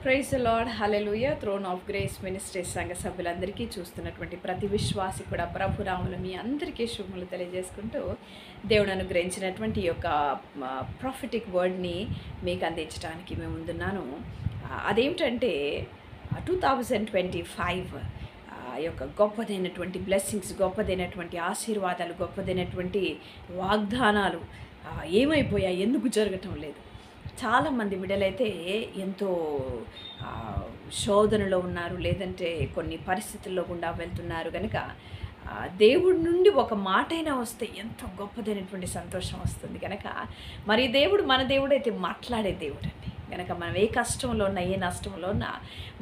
Praise the Lord, hallelujah. Throne of grace ministries సంఘ సభ్యులందరికీ, చూస్తున్నటువంటి ప్రతి విశ్వాసి కూడా ప్రభునామములో మీ అందరికీ శుభములు తెలియజేసుకుంటూ, దేవుడు అనుగ్రహించినటువంటి ఈ యొక్క ప్రాఫిటిక్ వర్డ్ని మీకు అందించడానికి మేము ముందున్నాను. అదేమిటంటే 2025 యొక్క గొప్పదైనటువంటి బ్లెస్సింగ్స్, గొప్పదైనటువంటి ఆశీర్వాదాలు, గొప్పదైనటువంటి వాగ్దానాలు ఏమైపోయాయి, ఎందుకు జరగటం లేదు? చాలామంది బిడ్డలైతే ఎంతో శోధనలో ఉన్నారు, లేదంటే కొన్ని పరిస్థితుల్లో గుండా వెళ్తున్నారు. కనుక దేవుడి నుండి ఒక మాటైనా వస్తే ఎంతో గొప్పదైనటువంటి సంతోషం వస్తుంది. కనుక మరి దేవుడు మన దేవుడైతే మాట్లాడే దేవుడు అండి. కనుక మనం ఏ కష్టంలో ఉన్నా, ఏ నష్టంలో ఉన్నా,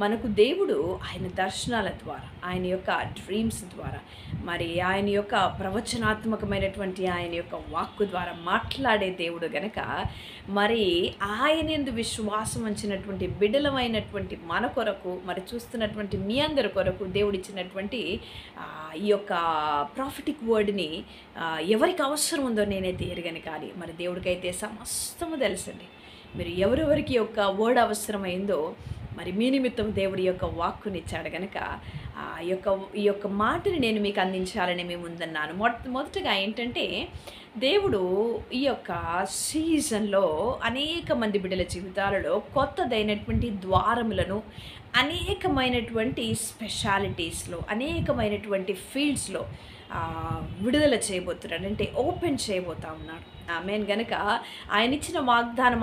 మనకు దేవుడు ఆయన దర్శనాల ద్వారా, ఆయన యొక్క డ్రీమ్స్ ద్వారా, మరి ఆయన యొక్క ప్రవచనాత్మకమైనటువంటి ఆయన యొక్క వాక్కు ద్వారా మాట్లాడే దేవుడు. కనుక మరి ఆయన యందు విశ్వాసం ఉంచినటువంటి బిడ్డలమైనటువంటి మన కొరకు, మరి చూస్తున్నటువంటి మీ అందరి కొరకు దేవుడిచ్చినటువంటి ఈ యొక్క ప్రాఫిటిక్ వర్డ్ని ఎవరికి అవసరం ఉందో నేనైతే ఎరగను, కానీ మరి దేవుడికైతే సమస్తము తెలుసండి. మీరు ఎవరెవరికి యొక్క వర్డ్ అవసరమైందో మరి మీ నిమిత్తం దేవుడి యొక్క వాక్కునిచ్చాడు. కనుక ఈ యొక్క మాటని నేను మీకు అందించాలని మేము ముందన్నాను. మొదటగా ఏంటంటే, దేవుడు ఈ యొక్క సీజన్లో అనేక మంది బిడ్డల జీవితాలలో కొత్తదైనటువంటి ద్వారములను, అనేకమైనటువంటి స్పెషాలిటీస్లో, అనేకమైనటువంటి ఫీల్డ్స్లో విడుదల చేయబోతున్నాడు, అంటే ఓపెన్ చేయబోతా ఉన్నాడు. ఆమేన్. గనుక ఆయన ఇచ్చిన వాగ్దానం,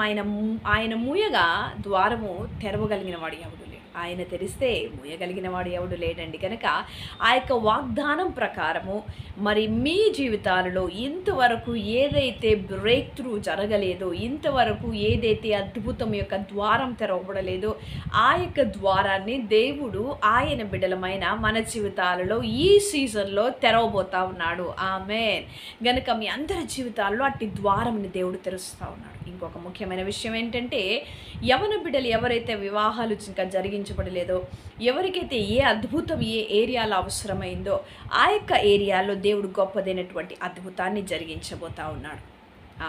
ఆయన మూయగా ద్వారము తెరవగలిగిన వాడు ఎవడు లేడు, ఆయన తెరిస్తే మూయగలిగిన వాడు ఎవడు లేడండి. కనుక ఆ యొక్క వాగ్దానం ప్రకారము మరి మీ జీవితాలలో ఇంతవరకు ఏదైతే బ్రేక్ త్రూ జరగలేదో, ఇంతవరకు ఏదైతే అద్భుతం యొక్క ద్వారం తెరవబడలేదో, ఆ యొక్క ద్వారాన్ని దేవుడు ఆయన బిడ్డలమైన మన జీవితాలలో ఈ సీజన్లో తెరవబోతా ఉన్నాడు. ఆమేన్. గనుక మీ అందరి జీవితాల్లో అట్టి ద్వారంని దేవుడు తెరుస్తూ ఉన్నాడు. ఇంకొక ముఖ్యమైన విషయం ఏంటంటే, యవన బిడ్డలు ఎవరైతే వివాహాలు ఇంకా జరిగించబడలేదో, ఎవరికైతే ఏ అద్భుతం ఏ ఏరియాలో అవసరమైందో, ఆ యొక్క ఏరియాలో దేవుడు గొప్పదైనటువంటి అద్భుతాన్ని జరిగించబోతా ఉన్నాడు.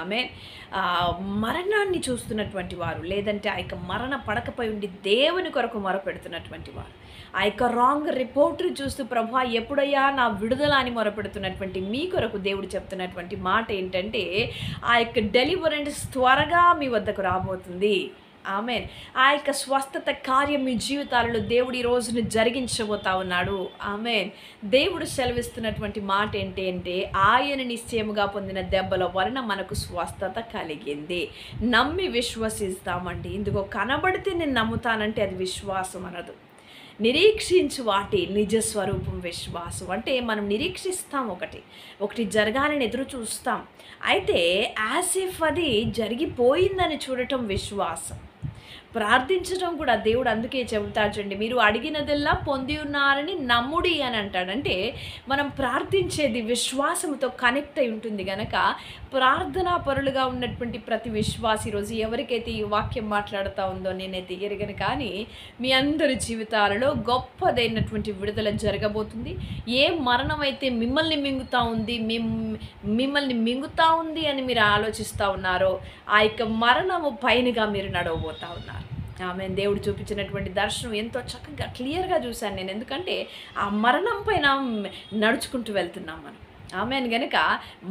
ఆమేన్. మరణాన్ని చూస్తున్నటువంటి వారు, లేదంటే ఆ యొక్క మరణ పడకపై ఉండి దేవుని కొరకు మొరపెడుతున్నటువంటి వారు, ఆ యొక్క రాంగ్ రిపోర్ట్ని చూస్తూ ప్రభువా ఎప్పుడయ్యా నా విడుదల అని మొరపెడుతున్నటువంటి మీ కొరకు దేవుడు చెప్తున్నటువంటి మాట ఏంటంటే, ఆ యొక్క డెలివరెన్స్ త్వరగా మీ వద్దకు రాబోతుంది. ఆమేన్. ఆ యొక్క స్వస్థత కార్యం మీ జీవితాలలో దేవుడు ఈ రోజును జరిగించబోతా ఉన్నాడు. ఆమేన్. దేవుడు సెలవిస్తున్నటువంటి మాట ఏంటి అంటే, ఆయన నిశ్చయముగా పొందిన దెబ్బల వలన మనకు స్వస్థత కలిగింది. నమ్మి విశ్వసిస్తామండి. ఇందుకో కనబడితే నేను నమ్ముతానంటే అది విశ్వాసం అనదు. నిరీక్షించు వాటి నిజ స్వరూపం విశ్వాసం. అంటే మనం నిరీక్షిస్తాం, ఒకటి జరగాలని ఎదురు చూస్తాం, అయితే యాజ్ ఇఫ్ అది జరిగిపోయిందని చూడటం విశ్వాసం. ప్రార్థించడం కూడా దేవుడు అందుకే చెబుతాడు చూడండి, మీరు అడిగినదల్లా పొంది ఉన్నారని నమ్ముడి అని అంటాడు. అంటే మనం ప్రార్థించేది విశ్వాసంతో కనెక్ట్ అయి ఉంటుంది. కనుక ప్రార్థనా పరులుగా ఉన్నటువంటి ప్రతి విశ్వాసి ఈరోజు ఎవరికైతే ఈ వాక్యం మాట్లాడుతూ ఉందో నేనైతే ఎరగను, కానీ మీ అందరి జీవితాలలో గొప్పదైనటువంటి విడుదల జరగబోతుంది. ఏ మరణం అయితే మిమ్మల్ని మింగుతా ఉంది అని మీరు ఆలోచిస్తూ ఉన్నారో, ఆ యొక్క మరణము పైనగా మీరు నడవబోతా ఉన్నారు. ఆమేన్. దేవుడు చూపించినటువంటి దర్శనం ఎంతో చక్కగా క్లియర్గా చూశాను నేను, ఎందుకంటే ఆ మరణం పైన నడుచుకుంటూ వెళ్తున్నాం మనం. ఆమేన్. గనుక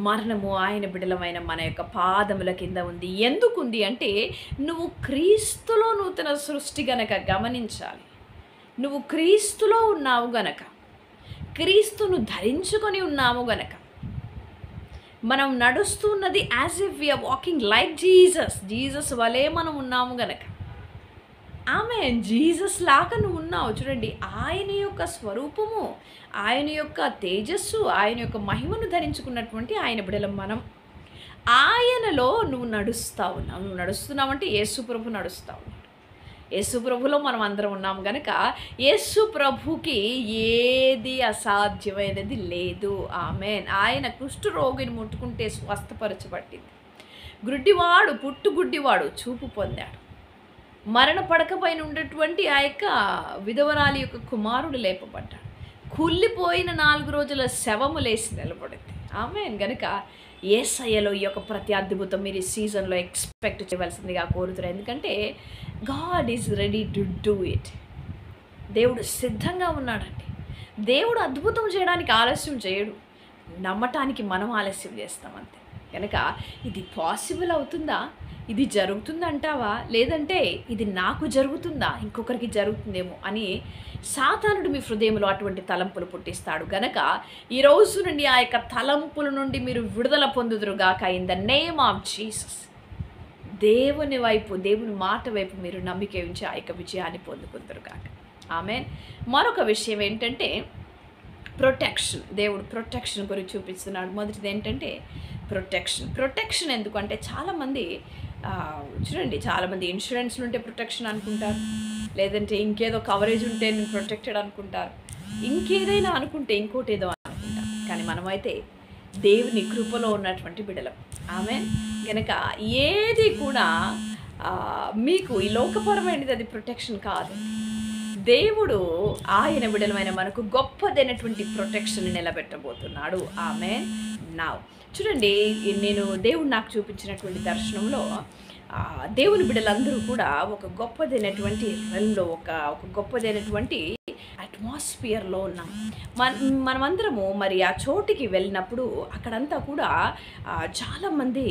మరణము ఆయన బిడ్డలమైన మన యొక్క పాదముల కింద ఉంది. ఎందుకుంది అంటే, నువ్వు క్రీస్తులో నూతన సృష్టి గనక గమనించాలి. నువ్వు క్రీస్తులో ఉన్నావు గనక, క్రీస్తును ధరించుకొని ఉన్నాము గనక, మనం నడుస్తున్నది as if we are walking like Jesus వలే మనం ఉన్నాము గనక. ఆమేన్. జీసస్ లాగా నువ్వు ఉన్నావు చూడండి. ఆయన యొక్క స్వరూపము, ఆయన యొక్క తేజస్సు, ఆయన యొక్క మహిమను ధరించుకున్నటువంటి ఆయన బిడ్డలం మనం. ఆయనలో నువ్వు నడుస్తున్నావు అంటే యేసు ప్రభు నడుస్తావు. యేసు ప్రభులో మనం అందరం ఉన్నాం కనుక యేసు ప్రభుకి ఏది అసాధ్యమైనది లేదు. ఆమేన్. ఆయన కుష్ఠరోగిని ముట్టుకుంటే స్వస్థపరచబడింది. గుడ్డివాడు చూపు పొందాడు. మరణ పడకపైన ఉన్నటువంటి ఆ యొక్క విధవరాలి యొక్క కుమారుడు లేపబడ్డాడు. కుళ్ళిపోయిన 4 రోజుల శవము లేచి నిలబడింది. ఆమేన్. గనుక యేసయ్యలో ఈ యొక్క ప్రతి అద్భుతం మీరు ఈ సీజన్లో ఎక్స్పెక్ట్ చేయవలసిందిగా కోరుతున్నారు. ఎందుకంటే God is ready to do it. దేవుడు సిద్ధంగా ఉన్నాడండి. దేవుడు అద్భుతం చేయడానికి ఆలస్యం చేయడు, నమ్మటానికి మనం ఆలస్యం చేస్తాం అంతే. కనుక ఇది పాసిబుల్ అవుతుందా, ఇది జరుగుతుందంటావా, లేదంటే ఇది నాకు జరుగుతుందా, ఇంకొకరికి జరుగుతుందేమో అని సాతానుడు మీ హృదయంలో అటువంటి తలంపులు పుట్టిస్తాడు. గనక ఈ రోజు నుండి ఆ యొక్క తలంపుల నుండి మీరు విడుదల పొందుదురుగాక in the name of Jesus. దేవుని వైపు, దేవుని మాట వైపు మీరు నమ్మిక ఉంచి ఆ యొక్క విజయాన్ని పొందుకుందరుగాక. ఆమేన్. మరొక విషయం ఏంటంటే ప్రొటెక్షన్. దేవుడు ప్రొటెక్షన్ గురించి చూపిస్తున్నాడు. మొదటిది ఏంటంటే ప్రొటెక్షన్ ఎందుకంటే చాలామంది చూడండి, చాలామంది ఇన్సూరెన్స్లు ఉంటే ప్రొటెక్షన్ అనుకుంటారు, లేదంటే ఇంకేదో కవరేజ్ ఉంటే నేను ప్రొటెక్టెడ్ అనుకుంటారు, ఇంకేదైనా అనుకుంటే ఇంకోటి ఏదో అనుకుంటారు. కానీ మనమైతే దేవుని కృపలో ఉన్నటువంటి బిడ్డలం. ఆమేన్. కనుక ఏది కూడా మీకు ఈ లోకపరమైనది అది ప్రొటెక్షన్ కాదు. దేవుడు ఆయన బిడ్డలమైన మనకు గొప్పదైనటువంటి ప్రొటెక్షన్ నిలబెట్టబోతున్నాడు. ఆమేన్. నౌ చూడండి, దేవుడు నాకు చూపించినటువంటి దర్శనంలో దేవుని బిడ్డలందరూ కూడా ఒక గొప్పదైనటువంటి రెల్మ్లో, ఒక గొప్పదైనటువంటి అట్మాస్ఫియర్లో ఉన్నాం. మనమందరము మరి ఆ చోటికి వెళ్ళినప్పుడు అక్కడంతా కూడా చాలామంది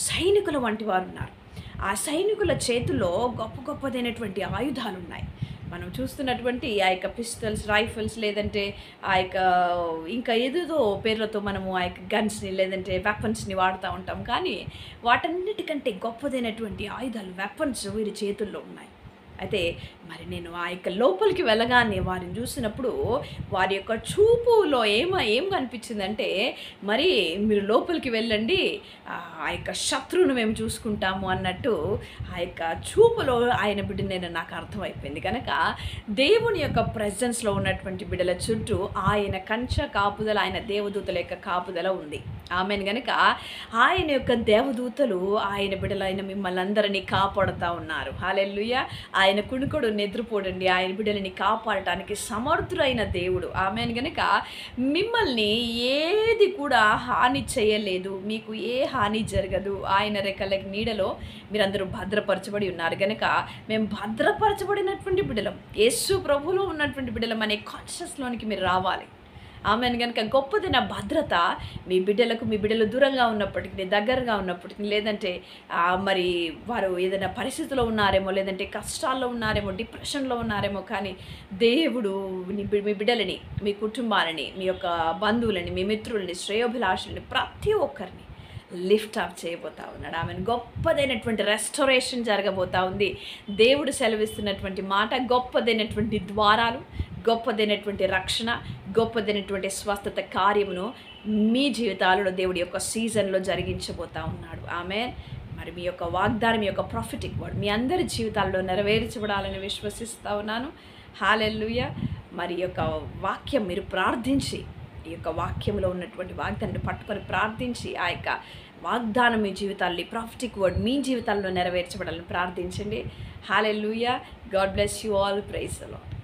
సైనికుల వంటి వారు ఉన్నారు. ఆ సైనికుల చేతుల్లో గొప్పదైనటువంటి ఆయుధాలు ఉన్నాయి. మనం చూస్తున్నటువంటి ఆ యొక్క పిస్టల్స్, రైఫిల్స్, లేదంటే ఆ యొక్క ఇంకా ఏదేదో పేర్లతో మనము ఆ యొక్క గన్స్ని లేదంటే వెపన్స్ని వాడుతూ ఉంటాం. కానీ వాటన్నిటికంటే గొప్పదైనటువంటి ఆయుధాలు, వెపన్స్ వీరి చేతుల్లో ఉన్నాయి. అయితే మరి నేను ఆ యొక్క లోపలికి వెళ్ళగానే వారిని చూసినప్పుడు వారి యొక్క చూపులో ఏం కనిపించిందంటే, మరి మీరు లోపలికి వెళ్ళండి, ఆ యొక్క శత్రువును మేము చూసుకుంటాము అన్నట్టు ఆ యొక్క చూపులో ఆయన బిడ్డ నాకు అర్థమైపోయింది. కనుక దేవుని యొక్క ప్రెజెన్స్లో ఉన్నటువంటి బిడ్డల చుట్టూ ఆయన కంచె కాపుదల, ఆయన దేవదూతల యొక్క కాపుదల ఉంది. ఆమెను కనుక ఆయన యొక్క దేవదూతలు ఆయన బిడ్డలైన మిమ్మల్ని అందరినీ కాపాడుతూ ఉన్నారు. హల్లెలూయా. ఆయన కుణుకుడు నిద్రపోడండి, ఆయన బిడ్డలని కాపాడటానికి సమర్థుడైన దేవుడు. ఆమెను కనుక మిమ్మల్ని ఏది కూడా హాని చేయలేదు, మీకు ఏ హాని జరగదు. ఆయన రెక్కల నీడలో మీరందరూ భద్రపరచబడి ఉన్నారు. కనుక మేము భద్రపరచబడినటువంటి బిడ్డలం, యేసు ప్రభువులో ఉన్నటువంటి బిడ్డలం అనే కాన్షియస్లోనికి మీరు రావాలి. ఆమెను కనుక గొప్పదైన భద్రత మీ బిడ్డలు దూరంగా ఉన్నప్పటికీ, దగ్గరగా ఉన్నప్పటికీ, లేదంటే మరి వారు ఏదైనా పరిస్థితిలో ఉన్నారేమో, లేదంటే కష్టాల్లో ఉన్నారేమో, డిప్రెషన్లో ఉన్నారేమో, కానీ దేవుడు మీ బిడ్డలని, మీ కుటుంబాలని, మీ యొక్క బంధువులని, మీ మిత్రులని, శ్రేయోభిలాషులని ప్రతి ఒక్కరిని లిఫ్ట్ అప్ చేయబోతా ఉన్నాడు. ఆమెను గొప్పదైనటువంటి రెస్టోరేషన్ జరగబోతా ఉంది. దేవుడు సెలవిస్తున్నటువంటి మాట, గొప్పదైనటువంటి ద్వారాలు, గొప్పదైనటువంటి రక్షణ, గొప్పదైనటువంటి స్వస్థత కార్యమును మీ జీవితాలలో దేవుడి యొక్క సీజన్లో జరిగించబోతా ఉన్నాడు. ఆమేన్. మరి మీ యొక్క వాగ్దానం, మీ యొక్క ప్రాఫిటిక్ వర్డ్ మీ అందరి జీవితాల్లో నెరవేర్చబడాలని విశ్వసిస్తూ ఉన్నాను. హల్లెలూయా. మరి యొక్క వాక్యం మీరు ప్రార్థించి, ఈ యొక్క వాక్యంలో ఉన్నటువంటి వాగ్దానాన్ని పట్టుకొని ప్రార్థించి, ఆ యొక్క వాగ్దానం మీ జీవితాల్లో, ప్రాఫిటిక్ వర్డ్ మీ జీవితాల్లో నెరవేర్చబడాలని ప్రార్థించండి. Hallelujah. God bless you all. Praise the lord.